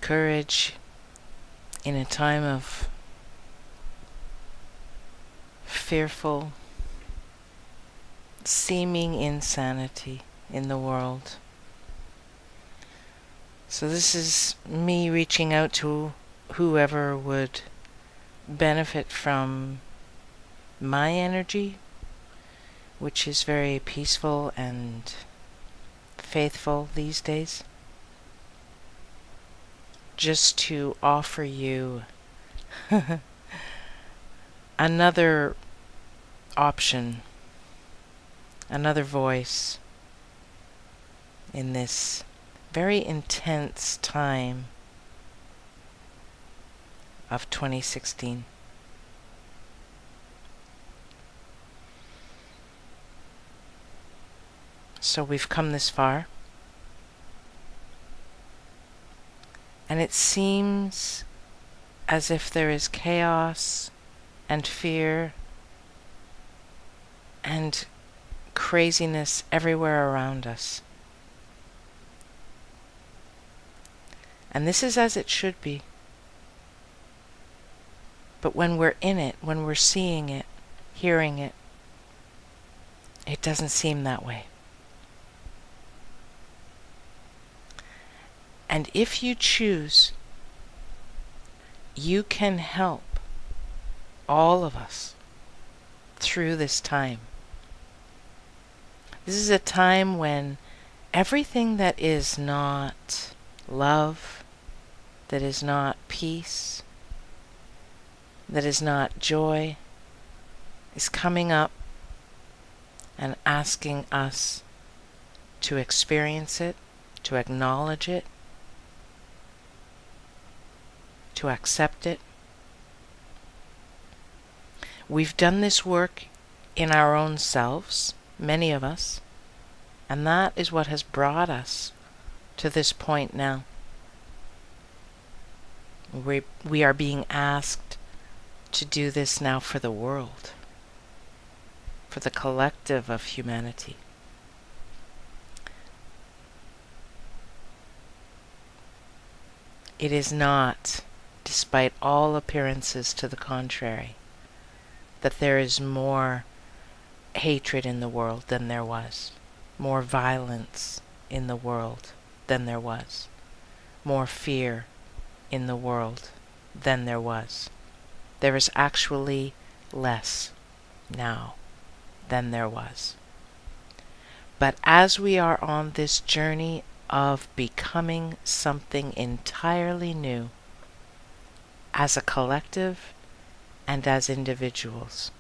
courage in a time of fearful, seeming insanity in the world. So this is me reaching out to whoever would benefit from my energy, which is very peaceful and faithful these days, just to offer you another option, another voice in this very intense time of 2016. So we've come this far, and it seems as if there is chaos and fear and craziness everywhere around us. And this is as it should be. But when we're in it, when we're seeing it, hearing it, it doesn't seem that way. And if you choose, you can help all of us through this time. This is a time when everything that is not love, that is not peace, that is not joy, is coming up and asking us to experience it, to acknowledge it, to accept it. We've done this work in our own selves, many of us, and that is what has brought us to this point now. We are being asked to do this now for the world, for the collective of humanity. It is not, despite all appearances to the contrary, that there is more hatred in the world than there was, more violence in the world than there was, more fear in the world than there was. There is actually less now than there was. But as we are on this journey of becoming something entirely new, as a collective and as individuals,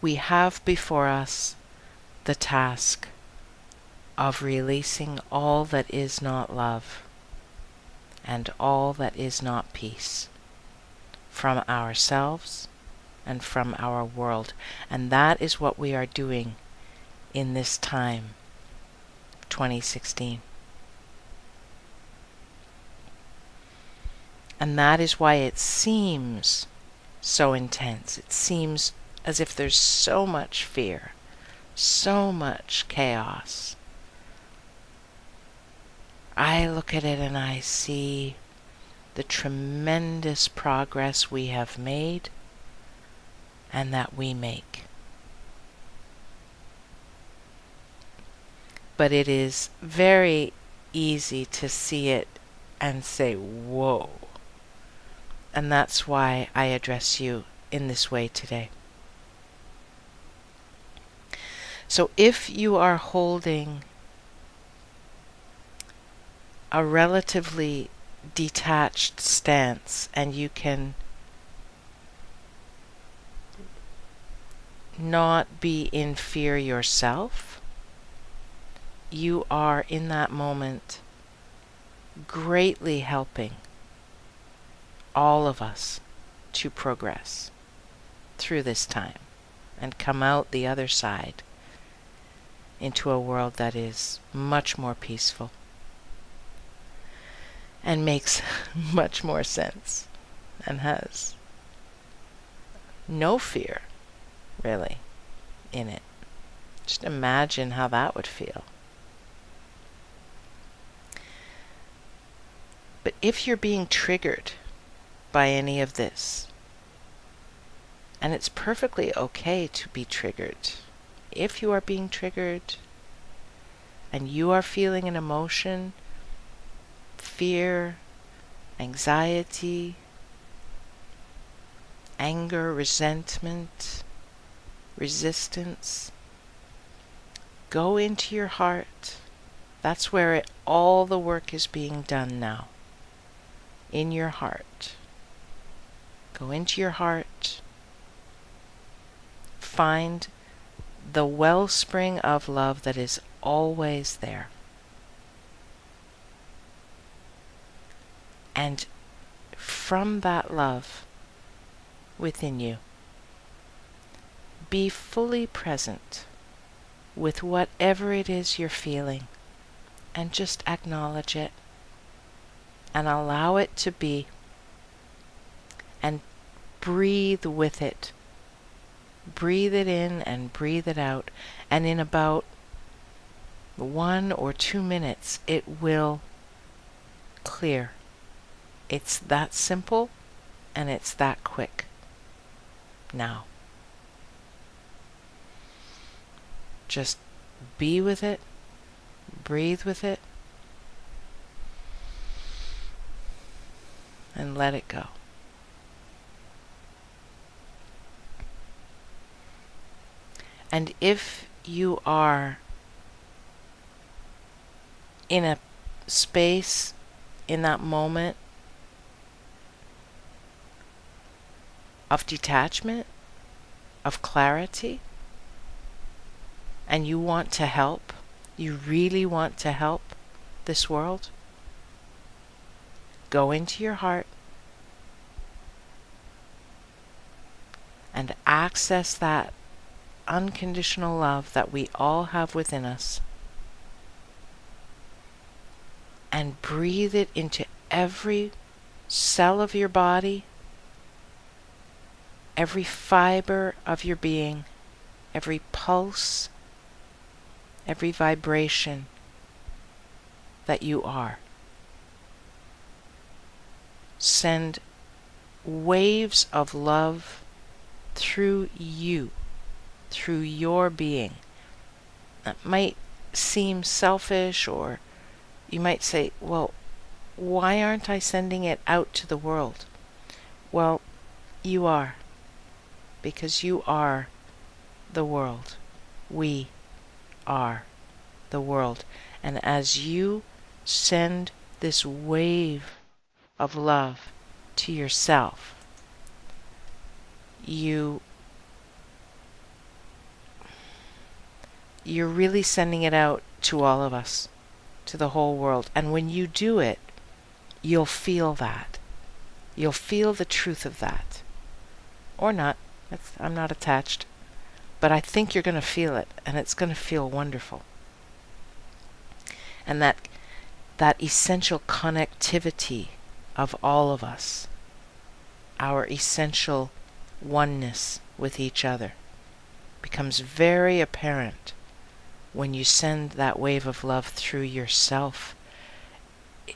we have before us the task of releasing all that is not love and all that is not peace from ourselves and from our world. And that is what we are doing in this time, 2016. And that is why it seems so intense. It seems as if there's so much fear, so much chaos. I look at it and I see the tremendous progress we have made and that we make. But it is very easy to see it and say, whoa. And that's why I address you in this way today. So if you are holding a relatively detached stance and you can not be in fear yourself, you are in that moment greatly helping all of us to progress through this time and come out the other side into a world that is much more peaceful and makes much more sense and has no fear, really, in it. Just imagine how that would feel. But if you're being triggered by any of this, and it's perfectly okay to be triggered, if you are being triggered and you are feeling an emotion, fear, anxiety, anger, resentment, resistance, go into your heart. That's where all the work is being done now. In your heart. Go into your heart. Find the wellspring of love that is always there. And from that love within you, be fully present with whatever it is you're feeling, and just acknowledge it and allow it to be, and breathe with it. Breathe it in and breathe it out, and in about 1 or 2 minutes it will clear. It's that simple and it's that quick. Now, just be with it, breathe with it, and let it go. And if you are in a space in that moment of detachment, of clarity, and you want to help, you really want to help this world, go into your heart and access that unconditional love that we all have within us, and breathe it into every cell of your body, every fiber of your being, every pulse, every vibration that you are. Send waves of love through you, through your being. That might seem selfish, or you might say, well, why aren't I sending it out to the world? Well, you are, because you are the world. We are the world. And as you send this wave of love to yourself, you're really sending it out to all of us, to the whole world. And when you do it, you'll feel that. You'll feel the truth of that. Or not. I'm not attached. But I think you're going to feel it, and it's going to feel wonderful. And that essential connectivity of all of us, our essential oneness with each other, becomes very apparent when you send that wave of love through yourself.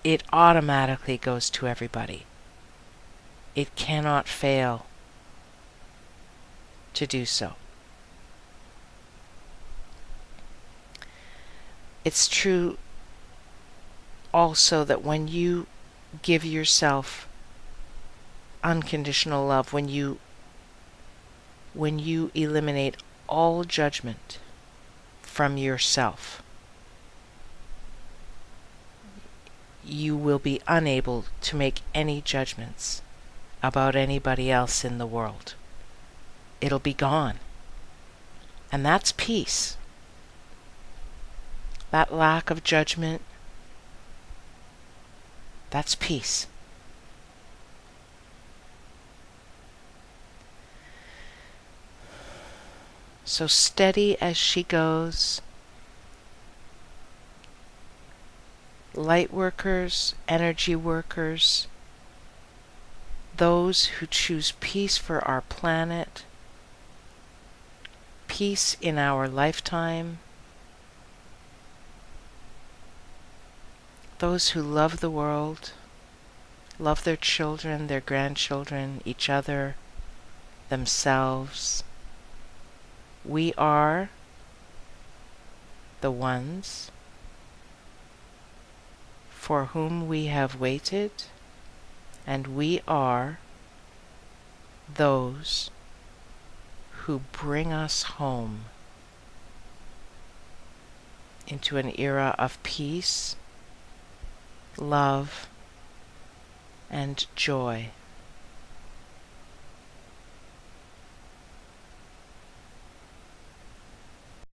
It automatically goes to everybody. It cannot fail to do so. It's true also that when you give yourself unconditional love, when you eliminate all judgment from yourself, you will be unable to make any judgments about anybody else in the world. It'll be gone. And that's peace. That lack of judgment, that's peace. So steady as she goes, light workers, energy workers, those who choose peace for our planet, peace in our lifetime, those who love the world, love their children, their grandchildren, each other, themselves. We are the ones for whom we have waited, and we are those who bring us home into an era of peace, love, and joy.